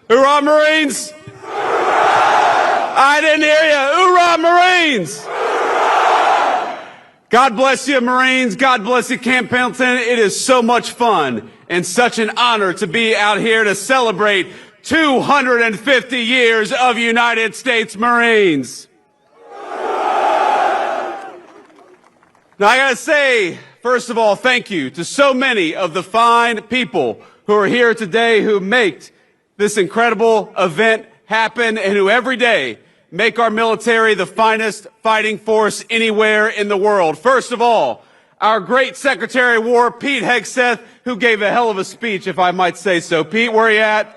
Hoorah, Marines! I didn't hear you. Hoorah, Marines! God bless you, Marines. God bless you, Camp Pendleton. It is so much fun and such an honor to be out here to celebrate 250 years of United States Marines. Now, I gotta say, first of all, thank you to so many of the fine people who are here today who make this incredible event happen and who every day make our military the finest fighting force anywhere in the world. First of all, our great Secretary of War, Pete Hegseth, who gave a hell of a speech, if I might say so. Pete, where are you at?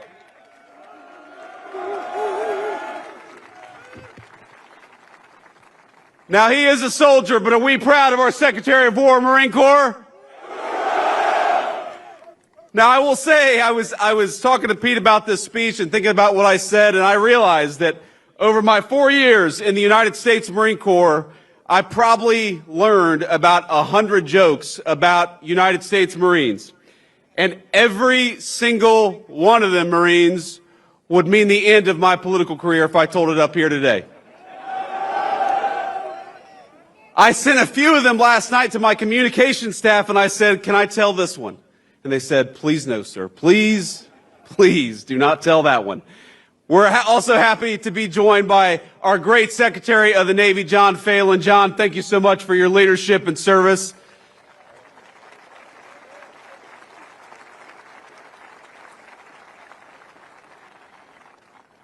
Now, he is a soldier, but are we proud of our Secretary of War, Marine Corps? Now, I will say, I was talking to Pete about this speech and thinking about what I said, and I realized that over my 4 years in the United States Marine Corps, I probably learned about 100 jokes about United States Marines. And every single one of them, Marines, would mean the end of my political career if I told it up here today. I sent a few of them last night to my communication staff, and I said, can I tell this one? And they said, please no, sir. Please, please do not tell that one. We're also happy to be joined by our great Secretary of the Navy, John Phelan. John, thank you so much for your leadership and service.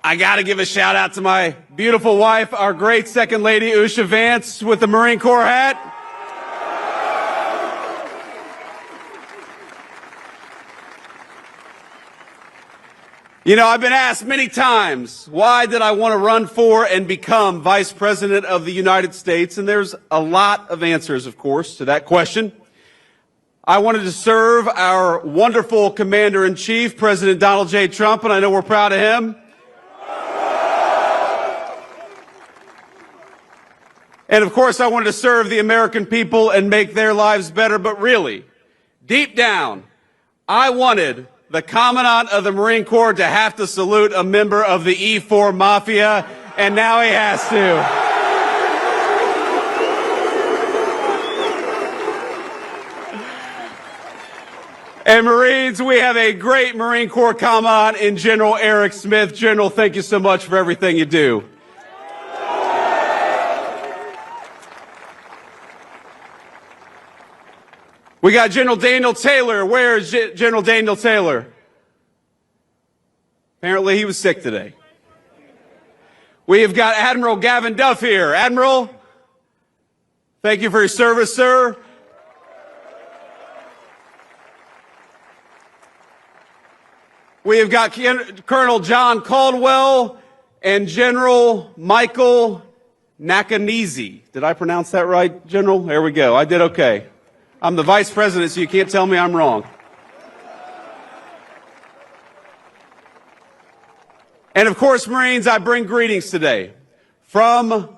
I got to give a shout out to my beautiful wife, our great Second Lady, Usha Vance, with the Marine Corps hat. You know, I've been asked many times, why did I want to run for and become Vice President of the United States? And there's a lot of answers, of course, to that question. I wanted to serve our wonderful Commander-in-Chief, President Donald J. Trump, and I know we're proud of him. And of course, I wanted to serve the American people and make their lives better, but really, deep down, I wanted the Commandant of the Marine Corps to have to salute a member of the E4 Mafia, and now he has to. And Marines, we have a great Marine Corps Commandant in General Eric Smith. General, thank you so much for everything you do. We got General Daniel Taylor. Where is General Daniel Taylor? Apparently he was sick today. We have got Admiral Gavin Duff here. Admiral, thank you for your service, sir. We have got Colonel John Caldwell and General Michael Nakanizi. Did I pronounce that right, General? There we go. I did okay. I'm the Vice President, so you can't tell me I'm wrong. And of course, Marines, I bring greetings today from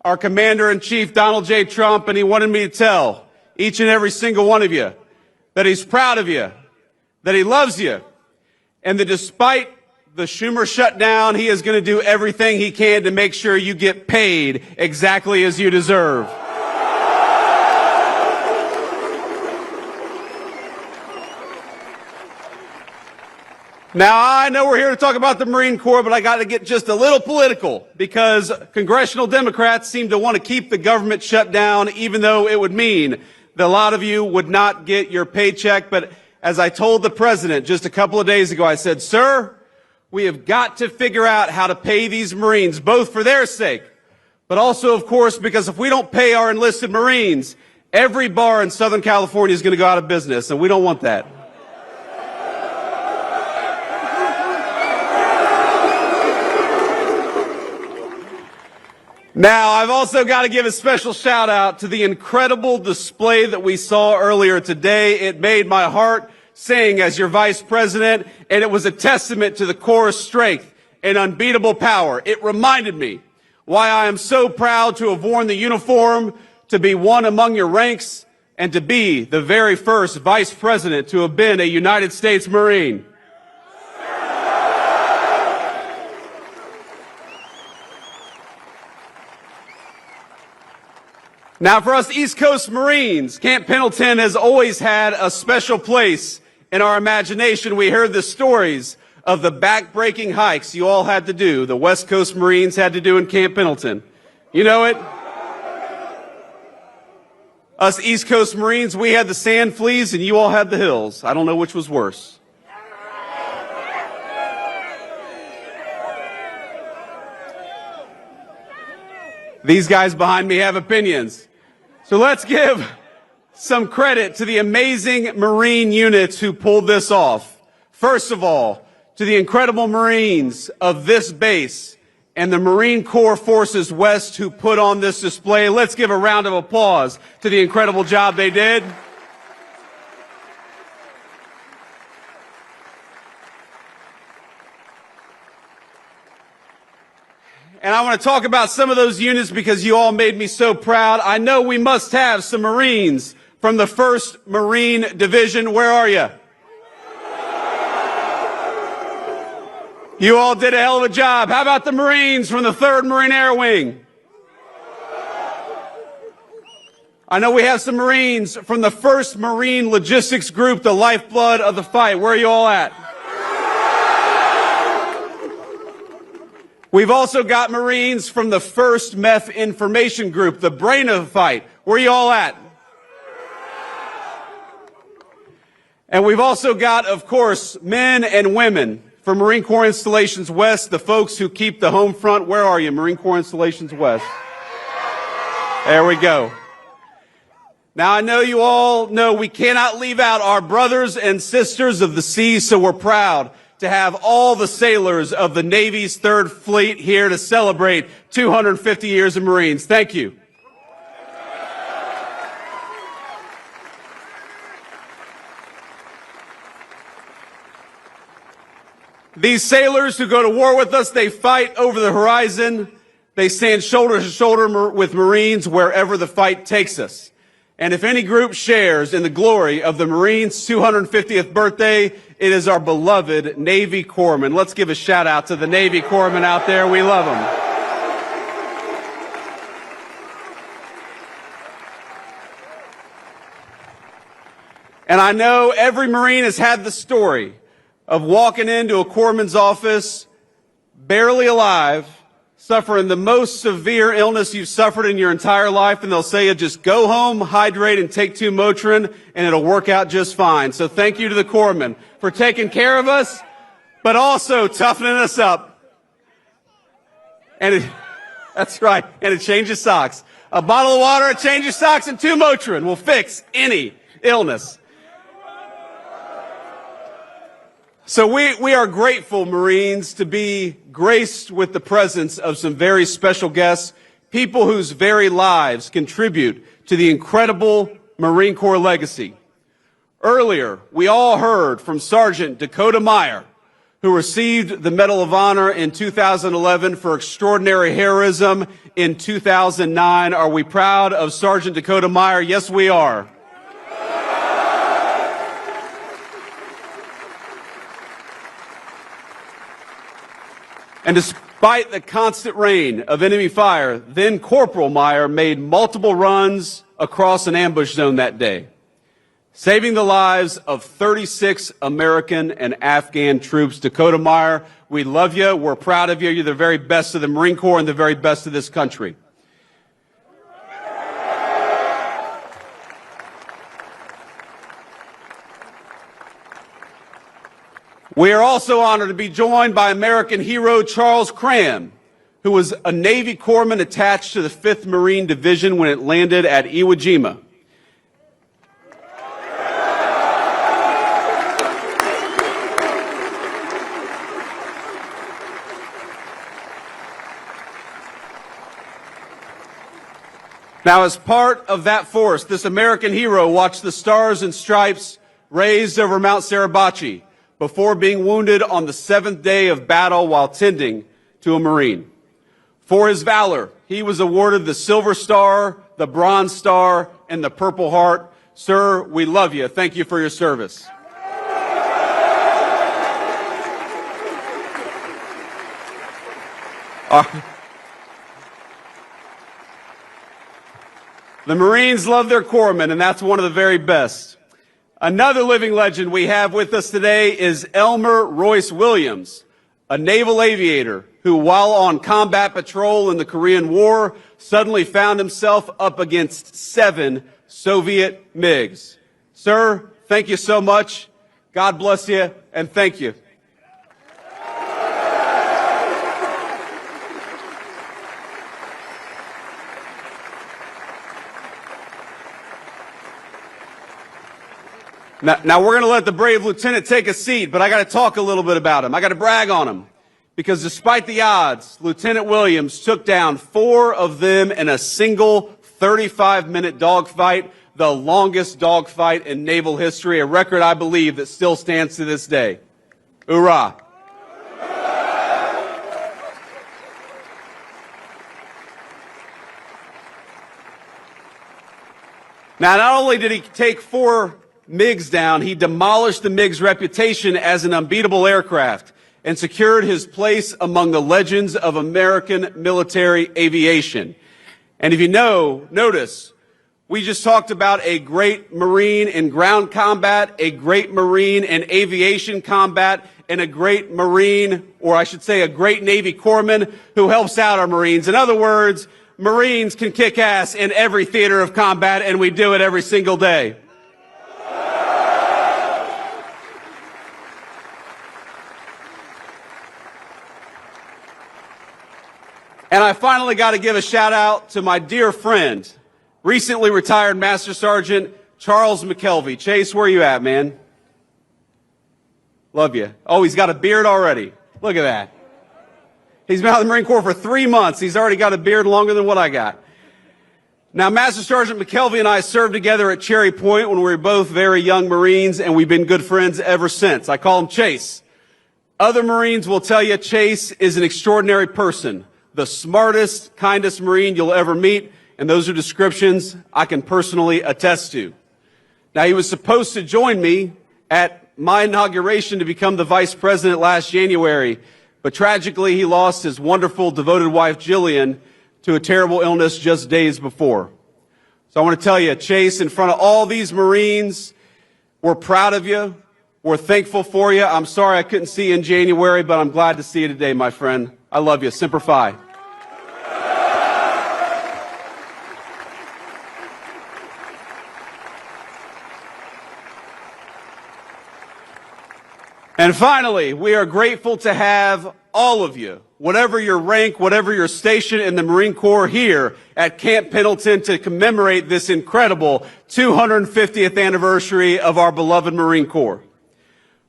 our Commander-in-Chief, Donald J. Trump, and he wanted me to tell each and every single one of you that he's proud of you, that he loves you, and that despite the Schumer shutdown, he is going to do everything he can to make sure you get paid exactly as you deserve. Now, I know we're here to talk about the Marine Corps, but I got to get just a little political because congressional Democrats seem to want to keep the government shut down, even though it would mean that a lot of you would not get your paycheck. But as I told the president just a couple of days ago, I said, sir, we have got to figure out how to pay these Marines, both for their sake, but also, of course, because if we don't pay our enlisted Marines, every bar in Southern California is going to go out of business, and we don't want that. Now, I've also got to give a special shout out to the incredible display that we saw earlier today. It made my heart sing as your Vice President, and it was a testament to the Corps' strength and unbeatable power. It reminded me why I am so proud to have worn the uniform, to be one among your ranks, and to be the very first Vice President to have been a United States Marine. Now, for us East Coast Marines, Camp Pendleton has always had a special place in our imagination. We heard the stories of the back-breaking hikes you all had to do, the West Coast Marines had to do in Camp Pendleton. You know it? Us East Coast Marines, we had the sand fleas and you all had the hills. I don't know which was worse. These guys behind me have opinions. So let's give some credit to the amazing Marine units who pulled this off. First of all, to the incredible Marines of this base and the Marine Corps Forces West who put on this display. Let's give a round of applause to the incredible job they did. And I want to talk about some of those units because you all made me so proud. I know we must have some Marines from the 1st Marine Division. Where are you? You all did a hell of a job. How about the Marines from the 3rd Marine Air Wing? I know we have some Marines from the 1st Marine Logistics Group, the lifeblood of the fight. Where are you all at? We've also got Marines from the 1st Meth Information Group, the brain of the fight. Where are you all at? And we've also got, of course, men and women from Marine Corps Installations West, the folks who keep the home front. Where are you, Marine Corps Installations West? There we go. Now, I know you all know we cannot leave out our brothers and sisters of the seas, so we're proud to have all the sailors of the Navy's 3rd Fleet here to celebrate 250 years of Marines. Thank you. These sailors who go to war with us, they fight over the horizon. They stand shoulder to shoulder with Marines wherever the fight takes us. And if any group shares in the glory of the Marines' 250th birthday, it is our beloved Navy Corpsmen. Let's give a shout out to the Navy Corpsmen out there. We love them. And I know every Marine has had the story of walking into a corpsman's office, barely alive, suffering the most severe illness you've suffered in your entire life, and they'll say, just go home, hydrate, and take 2 Motrin, and it'll work out just fine. So thank you to the corpsmen for taking care of us, but also toughening us up. And that's right, and a change of socks. A bottle of water, a change of socks, and 2 Motrin will fix any illness. So we are grateful, Marines, to be graced with the presence of some very special guests, people whose very lives contribute to the incredible Marine Corps legacy. Earlier, we all heard from Sergeant Dakota Meyer, who received the Medal of Honor in 2011 for extraordinary heroism in 2009. Are we proud of Sergeant Dakota Meyer? Yes, we are. And despite the constant rain of enemy fire, then Corporal Meyer made multiple runs across an ambush zone that day, saving the lives of 36 American and Afghan troops. Dakota Meyer, we love you. We're proud of you. You're the very best of the Marine Corps and the very best of this country. We are also honored to be joined by American hero Charles Cram, who was a Navy corpsman attached to the 5th Marine Division when it landed at Iwo Jima. Now, as part of that force, this American hero watched the Stars and Stripes raised over Mount Suribachi before being wounded on the 7th day of battle while tending to a Marine. For his valor, he was awarded the Silver Star, the Bronze Star, and the Purple Heart. Sir, we love you. Thank you for your service. The Marines love their corpsmen, and that's one of the very best. Another living legend we have with us today is Elmer Royce Williams, a naval aviator who, while on combat patrol in the Korean War, suddenly found himself up against 7 Soviet MiGs. Sir, thank you so much. God bless you, and thank you. Now we're going to let the brave lieutenant take a seat, but I got to talk a little bit about him. I got to brag on him. Because despite the odds, Lieutenant Williams took down 4 of them in a single 35-minute dogfight, the longest dogfight in naval history, a record, I believe, that still stands to this day. Hoorah. Now, not only did he take 4 MiGs down, he demolished the MiG's reputation as an unbeatable aircraft and secured his place among the legends of American military aviation. And if you notice, we just talked about a great Marine in ground combat, a great Marine in aviation combat, and a great Marine, or I should say a great Navy corpsman who helps out our Marines. In other words, Marines can kick ass in every theater of combat, and we do it every single day. And I finally got to give a shout out to my dear friend, recently retired Master Sergeant Charles McKelvey. Chase, where are you at, man? Love you. Oh, he's got a beard already. Look at that. He's been out of the Marine Corps for 3 months. He's already got a beard longer than what I got. Now, Master Sergeant McKelvey and I served together at Cherry Point when we were both very young Marines, and we've been good friends ever since. I call him Chase. Other Marines will tell you Chase is an extraordinary person. The smartest, kindest Marine you'll ever meet, and those are descriptions I can personally attest to. Now, he was supposed to join me at my inauguration to become the Vice President last January, but tragically he lost his wonderful, devoted wife, Jillian, to a terrible illness just days before. So I want to tell you, Chase, in front of all these Marines, we're proud of you. We're thankful for you. I'm sorry I couldn't see you in January, but I'm glad to see you today, my friend. I love you. Semper Fi. And finally, we are grateful to have all of you, whatever your rank, whatever your station in the Marine Corps, here at Camp Pendleton to commemorate this incredible 250th anniversary of our beloved Marine Corps.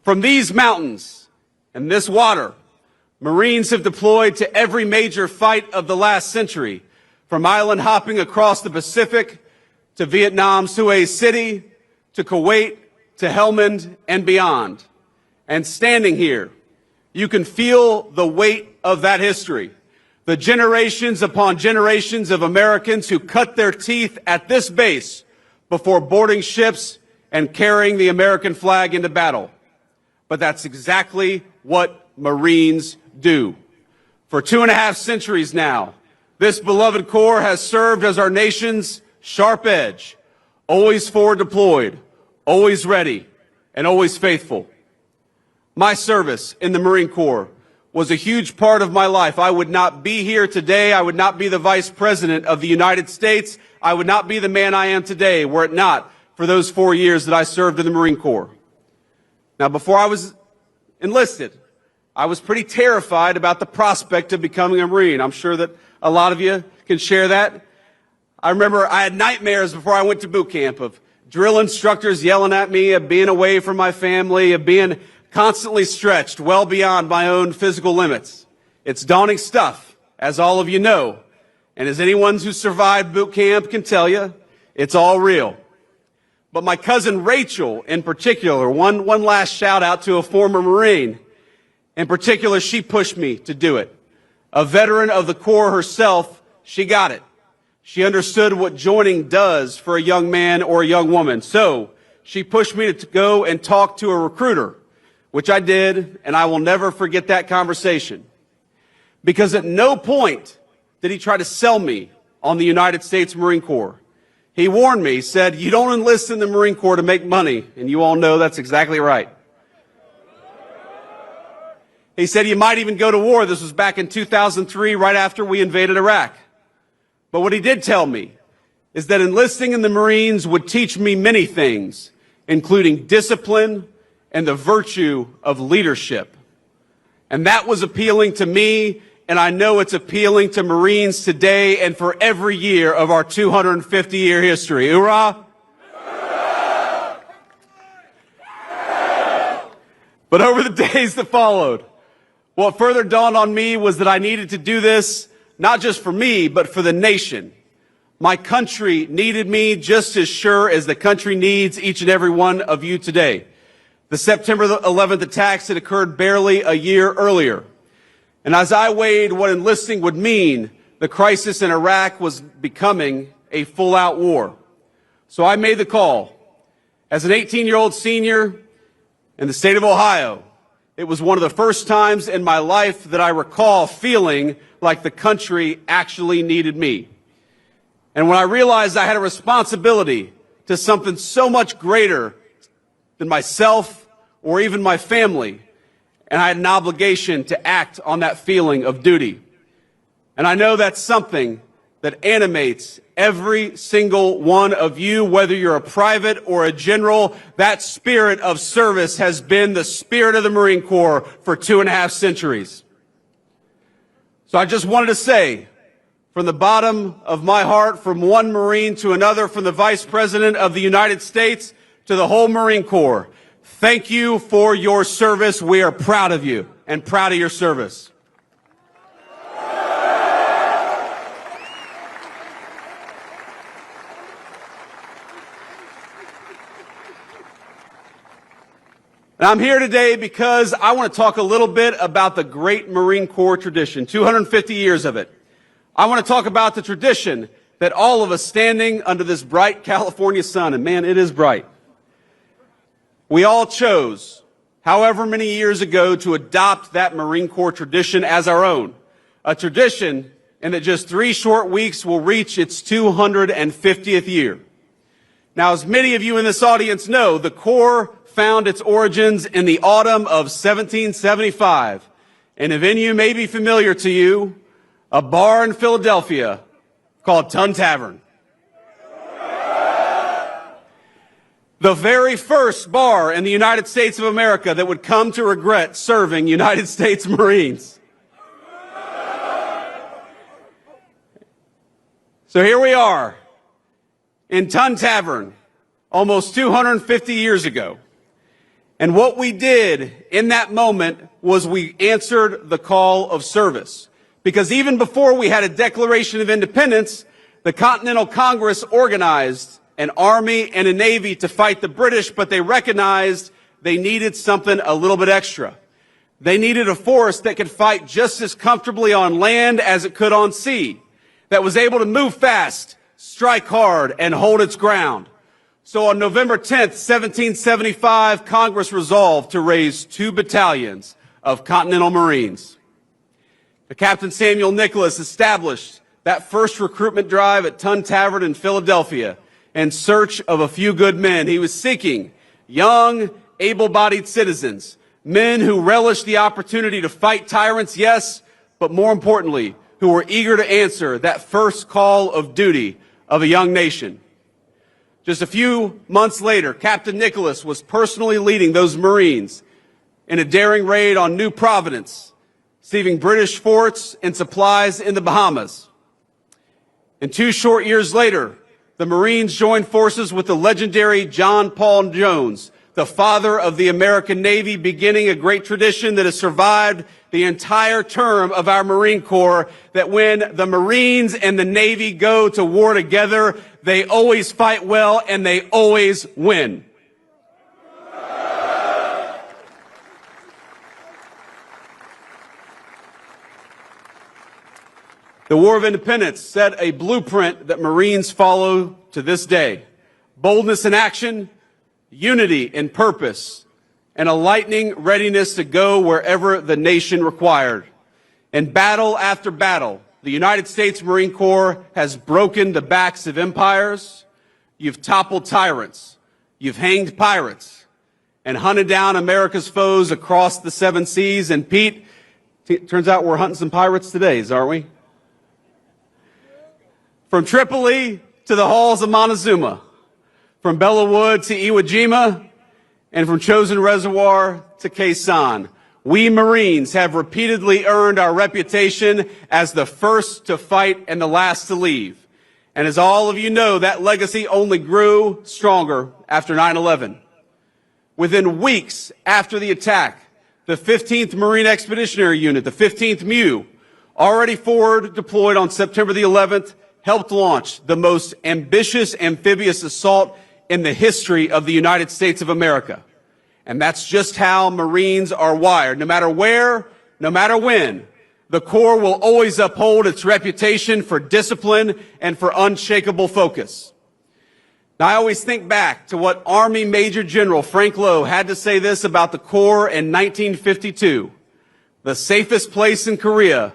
From these mountains and this water, Marines have deployed to every major fight of the last century, from island hopping across the Pacific to Vietnam's Hue City to Kuwait to Helmand and beyond. And standing here, you can feel the weight of that history. The generations upon generations of Americans who cut their teeth at this base before boarding ships and carrying the American flag into battle. But that's exactly what Marines do. For 2.5 centuries now, this beloved Corps has served as our nation's sharp edge, always forward deployed, always ready, and always faithful. My service in the Marine Corps was a huge part of my life. I would not be here today. I would not be the Vice President of the United States. I would not be the man I am today were it not for those 4 years that I served in the Marine Corps. Now, before I was enlisted, I was pretty terrified about the prospect of becoming a Marine. I'm sure that a lot of you can share that. I remember I had nightmares before I went to boot camp of drill instructors yelling at me, of being away from my family, of being constantly stretched well beyond my own physical limits. It's daunting stuff, as all of you know. And as anyone who survived boot camp can tell you, it's all real. But my cousin Rachel, in particular, one last shout out to a former Marine. In particular, she pushed me to do it. A veteran of the Corps herself, she got it. She understood what joining does for a young man or a young woman. So she pushed me to go and talk to a recruiter, which I did, and I will never forget that conversation. Because at no point did he try to sell me on the United States Marine Corps. He warned me, said, "You don't enlist in the Marine Corps to make money," and you all know that's exactly right. He said, "You might even go to war." This was back in 2003, right after we invaded Iraq. But what he did tell me is that enlisting in the Marines would teach me many things, including discipline and the virtue of leadership. And that was appealing to me, and I know it's appealing to Marines today and for every year of our 250-year history. Hoorah! But over the days that followed, what further dawned on me was that I needed to do this not just for me, but for the nation. My country needed me just as sure as the country needs each and every one of you today. The September 11th attacks had occurred barely a year earlier. And as I weighed what enlisting would mean, the crisis in Iraq was becoming a full-out war. So I made the call. As an 18-year-old senior in the state of Ohio, it was one of the first times in my life that I recall feeling like the country actually needed me. And when I realized I had a responsibility to something so much greater than myself or even my family, and I had an obligation to act on that feeling of duty. And I know that's something that animates every single one of you, whether you're a private or a general. That spirit of service has been the spirit of the Marine Corps for 2.5 centuries. So I just wanted to say, from the bottom of my heart, from one Marine to another, from the Vice President of the United States to the whole Marine Corps, thank you for your service. We are proud of you and proud of your service. And I'm here today because I want to talk a little bit about the great Marine Corps tradition, 250 years of it. I want to talk about the tradition that all of us standing under this bright California sun, and man, it is bright, we all chose, however many years ago, to adopt that Marine Corps tradition as our own. A tradition in that just 3 short weeks will reach its 250th year. Now, as many of you in this audience know, the Corps found its origins in the autumn of 1775. And a venue may be familiar to you, a bar in Philadelphia called Tun Tavern. The very first bar in the United States of America that would come to regret serving United States Marines. So here we are in Tun Tavern almost 250 years ago. And what we did in that moment was we answered the call of service. Because even before we had a Declaration of Independence, the Continental Congress organized an army and a navy to fight the British, but they recognized they needed something a little bit extra. They needed a force that could fight just as comfortably on land as it could on sea, that was able to move fast, strike hard, and hold its ground. So on November 10th, 1775, Congress resolved to raise 2 battalions of Continental Marines. Captain Samuel Nicholas established that first recruitment drive at Tun Tavern in Philadelphia in search of a few good men. He was seeking young, able-bodied citizens, men who relished the opportunity to fight tyrants, yes, but more importantly, who were eager to answer that first call of duty of a young nation. Just a few months later, Captain Nicholas was personally leading those Marines in a daring raid on New Providence, receiving British forts and supplies in the Bahamas. And 2 short years later, the Marines joined forces with the legendary John Paul Jones, the father of the American Navy, beginning a great tradition that has survived the entire term of our Marine Corps, that when the Marines and the Navy go to war together, they always fight well and they always win. The War of Independence set a blueprint that Marines follow to this day. Boldness in action, unity in purpose, and a lightning readiness to go wherever the nation required. In battle after battle, the United States Marine Corps has broken the backs of empires. You've toppled tyrants. You've hanged pirates and hunted down America's foes across the 7 seas. And Pete, turns out we're hunting some pirates today, aren't we? From Tripoli to the halls of Montezuma, from Bella Wood to Iwo Jima, and from Chosin Reservoir to Khe Sanh, we Marines have repeatedly earned our reputation as the first to fight and the last to leave. And as all of you know, that legacy only grew stronger after 9/11. Within weeks after the attack, the 15th Marine Expeditionary Unit, the 15th MEU, already forward deployed on September the 11th, helped launch the most ambitious amphibious assault in the history of the United States of America. And that's just how Marines are wired. No matter where, no matter when, the Corps will always uphold its reputation for discipline and for unshakable focus. Now, I always think back to what Army Major General Frank Lowe had to say this about the Corps in 1952. The safest place in Korea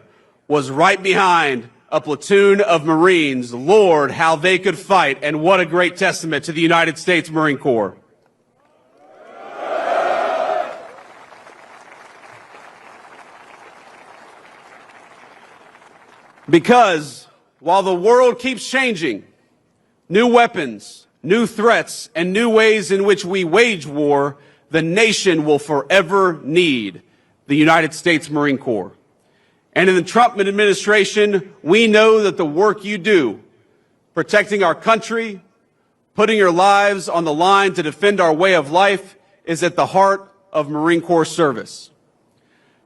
was right behind a platoon of Marines. Lord, how they could fight, and what a great testament to the United States Marine Corps. Because while the world keeps changing, new weapons, new threats, and new ways in which we wage war, the nation will forever need the United States Marine Corps. And in the Trump administration, we know that the work you do, protecting our country, putting your lives on the line to defend our way of life, is at the heart of Marine Corps service.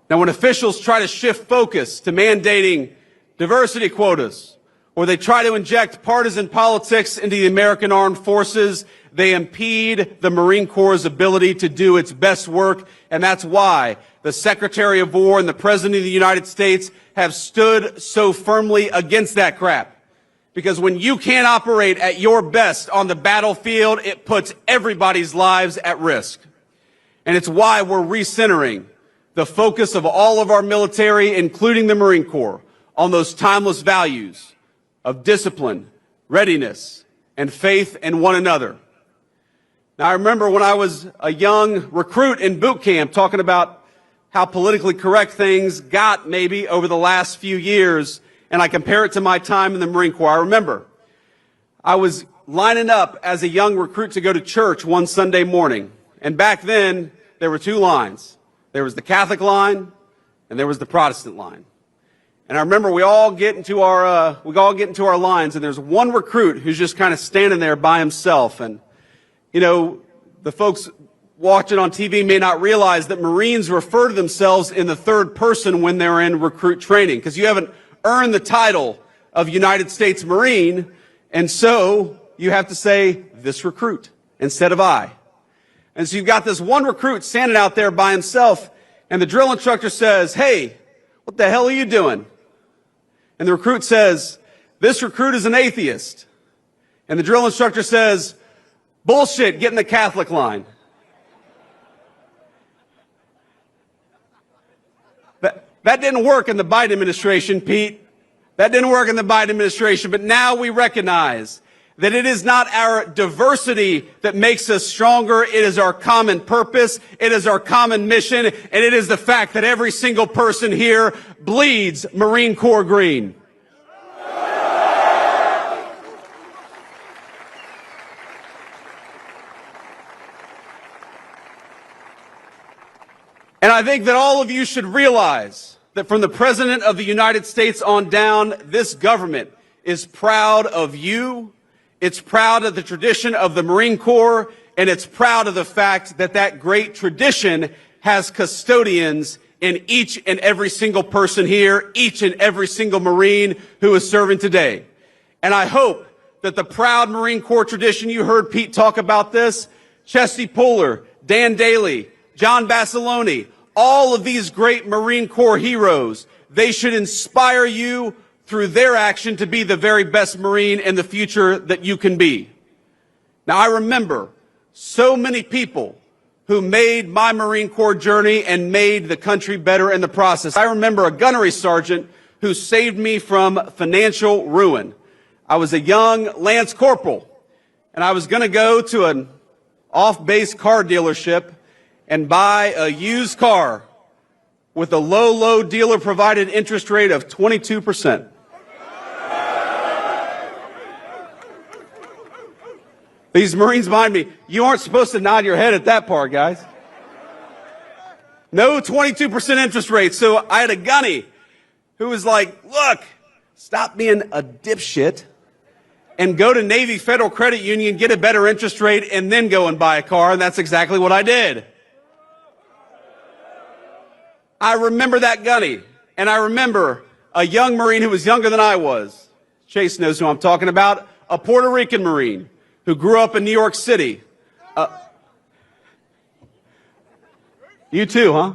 Now, when officials try to shift focus to mandating diversity quotas, or they try to inject partisan politics into the American Armed Forces, they impede the Marine Corps' ability to do its best work, and that's why the Secretary of War and the President of the United States have stood so firmly against that crap. Because when you can't operate at your best on the battlefield, it puts everybody's lives at risk. And it's why we're recentering the focus of all of our military, including the Marine Corps, on those timeless values of discipline, readiness, and faith in one another. Now, I remember when I was a young recruit in boot camp talking about how politically correct things got maybe over the last few years, and I compare it to my time in the Marine Corps. I remember I was lining up as a young recruit to go to church one Sunday morning, and back then there were 2 lines. There was the Catholic line, and there was the Protestant line. And I remember we all get into our lines, and there's one recruit who's just kind of standing there by himself. And, you know, the folks watching on TV may not realize that Marines refer to themselves in the third person when they're in recruit training, because you haven't earned the title of United States Marine, and so you have to say this recruit instead of I. And so you've got this one recruit standing out there by himself, and the drill instructor says, "Hey, what the hell are you doing?" And the recruit says, "This recruit is an atheist." And the drill instructor says, "Bullshit, get in the Catholic line." That didn't work in the Biden administration, Pete. That didn't work in the Biden administration. But now we recognize that it is not our diversity that makes us stronger. It is our common purpose. It is our common mission. And it is the fact that every single person here bleeds Marine Corps green. And I think that all of you should realize that from the President of the United States on down, this government is proud of you. It's proud of the tradition of the Marine Corps, and it's proud of the fact that that great tradition has custodians in each and every single person here, each and every single Marine who is serving today. And I hope that the proud Marine Corps tradition, you heard Pete talk about this, Chesty Puller, Dan Daly, John Basilone, all of these great Marine Corps heroes, they should inspire you through their action to be the very best Marine in the future that you can be. Now, I remember so many people who made my Marine Corps journey and made the country better in the process. I remember a gunnery sergeant who saved me from financial ruin. I was a young Lance Corporal, and I was going to go to an off-base car dealership and buy a used car with a low dealer-provided interest rate of 22%. These Marines behind me, you aren't supposed to nod your head at that part, guys. No 22% interest rate. So I had a gunny who was like, look, stop being a dipshit and go to Navy Federal Credit Union, get a better interest rate, and then go and buy a car. And that's exactly what I did. I remember that gunny, and I remember a young Marine who was younger than I was. Chase knows who I'm talking about, a Puerto Rican Marine who grew up in New York City. You too, huh?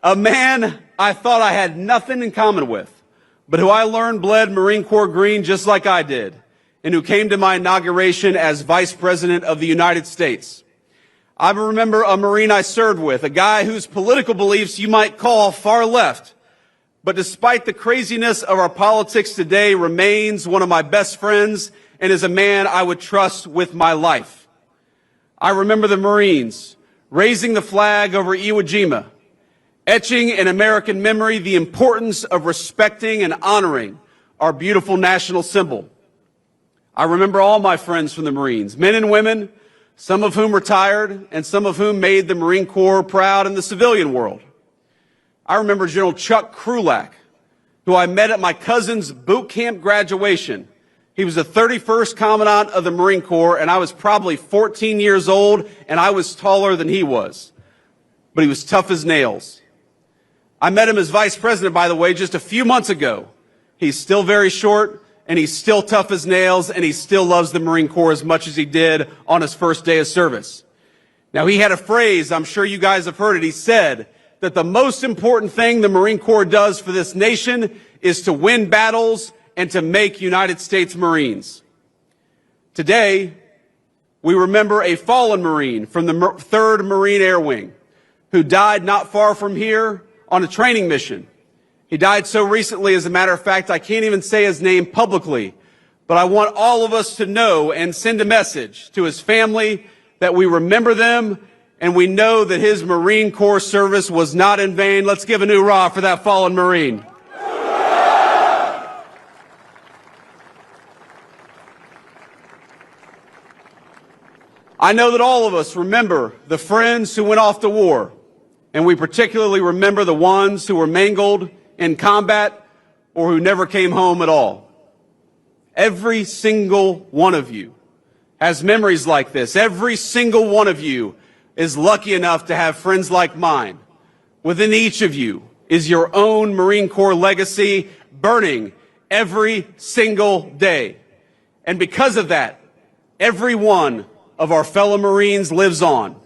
A man I thought I had nothing in common with, but who I learned bled Marine Corps green just like I did, and who came to my inauguration as Vice President of the United States. I remember a Marine I served with, a guy whose political beliefs you might call far left, but despite the craziness of our politics today, remains one of my best friends and is a man I would trust with my life. I remember the Marines raising the flag over Iwo Jima, etching in American memory the importance of respecting and honoring our beautiful national symbol. I remember all my friends from the Marines, men and women, some of whom retired and some of whom made the Marine Corps proud in the civilian world. I remember General Chuck Krulak, who I met at my cousin's boot camp graduation. He was the 31st Commandant of the Marine Corps, and I was probably 14 years old, and I was taller than he was. But he was tough as nails. I met him as Vice President, by the way, just a few months ago. He's still very short, and he's still tough as nails, and he still loves the Marine Corps as much as he did on his first day of service. Now, he had a phrase, I'm sure you guys have heard it. He said that the most important thing the Marine Corps does for this nation is to win battles and to make United States Marines. Today, we remember a fallen Marine from the 3rd Marine Air Wing who died not far from here on a training mission. He died so recently, as a matter of fact, I can't even say his name publicly, but I want all of us to know and send a message to his family that we remember them and we know that his Marine Corps service was not in vain. Let's give a new hoorah for that fallen Marine. I know that all of us remember the friends who went off to war, and we particularly remember the ones who were mangled in combat or who never came home at all. Every single one of you has memories like this. Every single one of you is lucky enough to have friends like mine. Within each of you is your own Marine Corps legacy burning every single day. And because of that, every one of our fellow Marines lives on.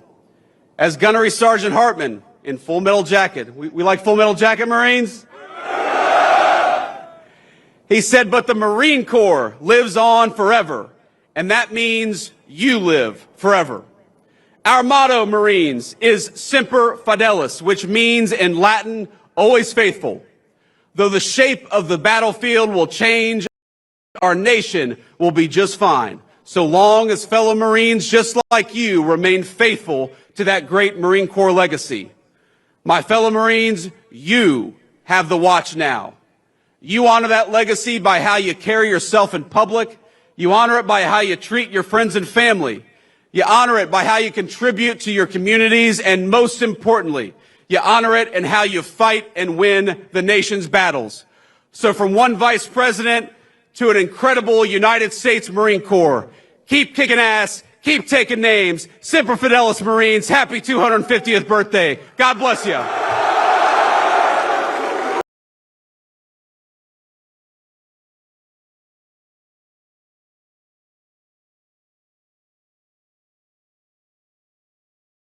As Gunnery Sergeant Hartman in Full Metal Jacket, we like Full Metal Jacket, Marines? He said, but the Marine Corps lives on forever, and that means you live forever. Our motto, Marines, is Semper Fidelis, which means in Latin, always faithful. Though the shape of the battlefield will change, our nation will be just fine, so long as fellow Marines just like you remain faithful to that great Marine Corps legacy. My fellow Marines, you have the watch now. You honor that legacy by how you carry yourself in public. You honor it by how you treat your friends and family. You honor it by how you contribute to your communities, and most importantly, you honor it in how you fight and win the nation's battles. So from one Vice President to an incredible United States Marine Corps, keep kicking ass, keep taking names. Semper Fidelis, Marines. Happy 250th birthday. God bless you.